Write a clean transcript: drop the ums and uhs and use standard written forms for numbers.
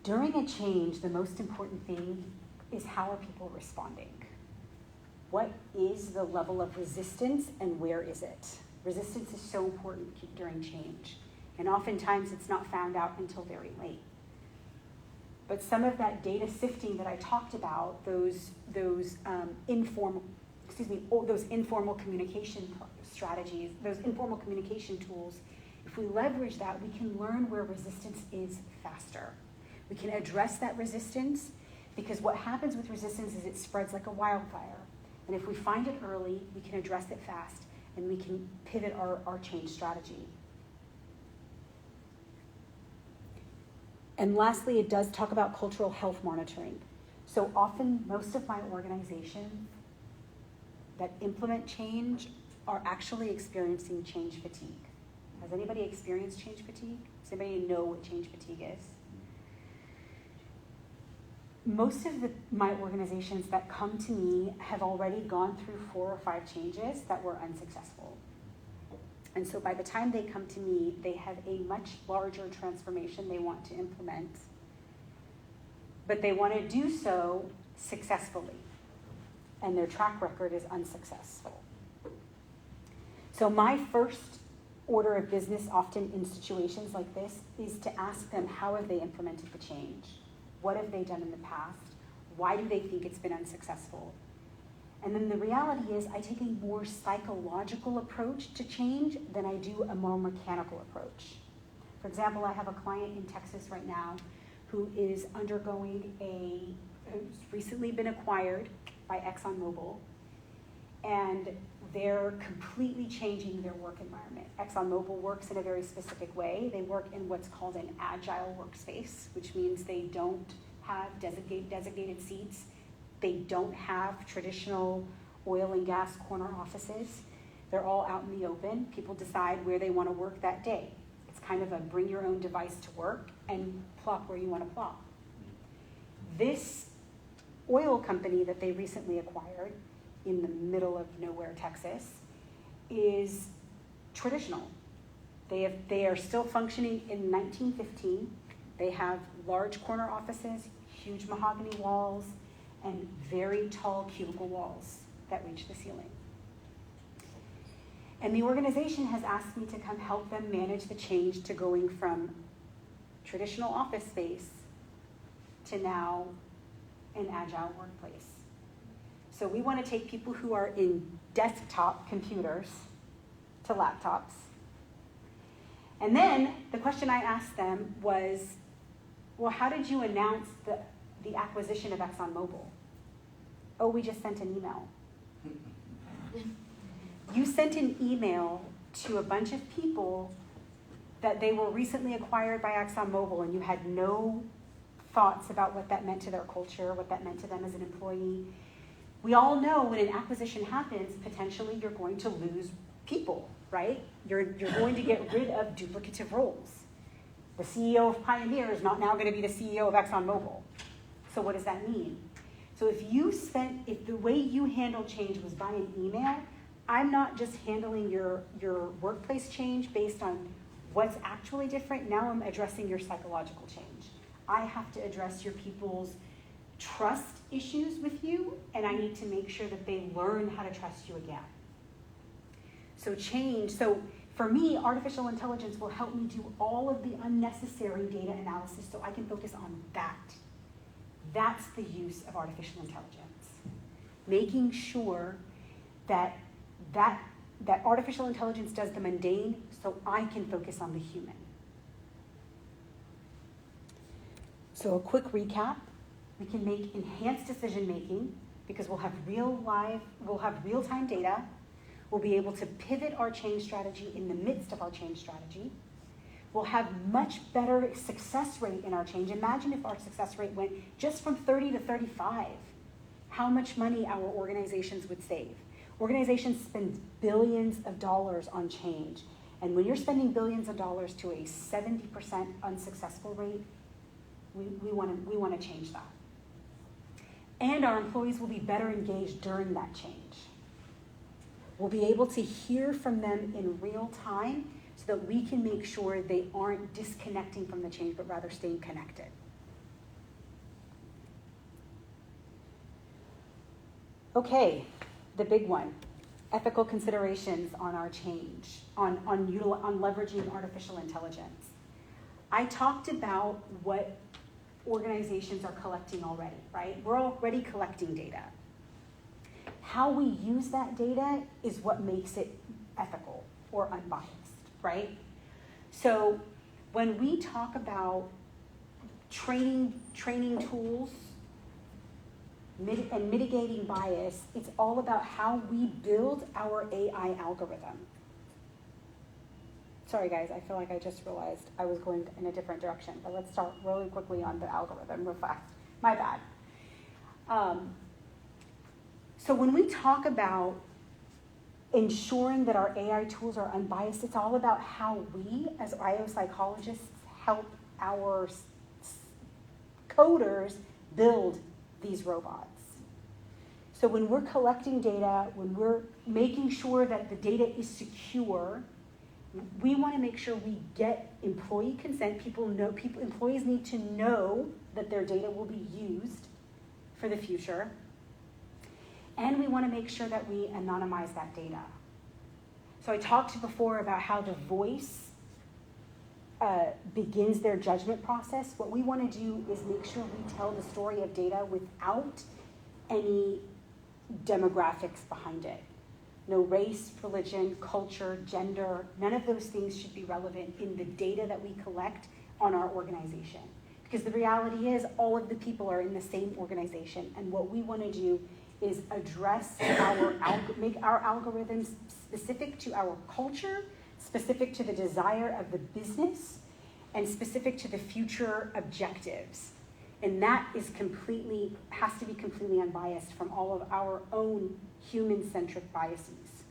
During a change, the most important thing is how are people responding? What is the level of resistance and where is it? Resistance is so important during change. And oftentimes it's not found out until very late. But some of that data sifting that I talked about, those informal communication strategies, those informal communication tools, if we leverage that, we can learn where resistance is faster. We can address that resistance, because what happens with resistance is it spreads like a wildfire. And if we find it early, we can address it fast, and we can pivot our change strategy. And lastly, it does talk about cultural health monitoring. So often, most of my organizations that implement change are actually experiencing change fatigue. Has anybody experienced change fatigue? Does anybody know what change fatigue is? Most of my organizations that come to me have already gone through 4 or 5 changes that were unsuccessful. And so by the time they come to me, they have a much larger transformation they want to implement, but they want to do so successfully, and their track record is unsuccessful. So my first order of business, often in situations like this, is to ask them, how have they implemented the change? What have they done in the past? Why do they think it's been unsuccessful? And then the reality is I take a more psychological approach to change than I do a more mechanical approach. For example, I have a client in Texas right now who is undergoing who's recently been acquired by ExxonMobil, and they're completely changing their work environment. ExxonMobil works in a very specific way. They work in what's called an agile workspace, which means they don't have designated seats. They don't have traditional oil and gas corner offices. They're all out in the open. People decide where they want to work that day. It's kind of a bring your own device to work and plop where you want to plop. This oil company that they recently acquired in the middle of nowhere, Texas, is traditional. They are still functioning in 1915. They have large corner offices, huge mahogany walls, and very tall cubicle walls that reach the ceiling. And the organization has asked me to come help them manage the change to going from traditional office space to now an agile workplace. So we want to take people who are in desktop computers to laptops. And then the question I asked them was, well, how did you announce the acquisition of ExxonMobil? Oh, we just sent an email. You sent an email to a bunch of people that they were recently acquired by ExxonMobil, and you had no thoughts about what that meant to their culture, what that meant to them as an employee. We all know when an acquisition happens, potentially you're going to lose people, right? You're going to get rid of duplicative roles. The CEO of Pioneer is not now going to be the CEO of ExxonMobil. So what does that mean? So if the way you handle change was by an email, I'm not just handling your workplace change based on what's actually different. Now I'm addressing your psychological change. I have to address your people's trust issues with you, and I need to make sure that they learn how to trust you again. So for me, artificial intelligence will help me do all of the unnecessary data analysis so I can focus on that. That's the use of artificial intelligence. Making sure that artificial intelligence does the mundane so I can focus on the human. So a quick recap. We can make enhanced decision making because we'll have real-time data. We'll be able to pivot our change strategy in the midst of our change strategy. We'll have much better success rate in our change. Imagine if our success rate went just from 30 to 35, how much money our organizations would save. Organizations spend billions of dollars on change. And when you're spending billions of dollars to a 70% unsuccessful rate, we want to change that. And our employees will be better engaged during that change. We'll be able to hear from them in real time so that we can make sure they aren't disconnecting from the change, but rather staying connected. Okay, the big one, ethical considerations on our change, on leveraging artificial intelligence. I talked about what organizations are collecting already, right? We're already collecting data. How we use that data is what makes it ethical or unbiased, right? So when we talk about training tools and mitigating bias, it's all about how we build our AI algorithm. Sorry guys, I feel like I just realized I was going in a different direction, but let's start really quickly on the algorithm real fast. My bad. So when we talk about ensuring that our AI tools are unbiased, it's all about how we, as IO psychologists, help our coders build these robots. So when we're collecting data, when we're making sure that the data is secure, we want to make sure we get employee consent. Employees need to know that their data will be used for the future. And we want to make sure that we anonymize that data. So I talked before about how the voice begins their judgment process. What we want to do is make sure we tell the story of data without any demographics behind it. No race, religion, culture, gender, none of those things should be relevant in the data that we collect on our organization. Because the reality is all of the people are in the same organization, and what we want to do is address make our algorithms specific to our culture, specific to the desire of the business, and specific to the future objectives. And that has to be completely unbiased from all of our own human-centric biases.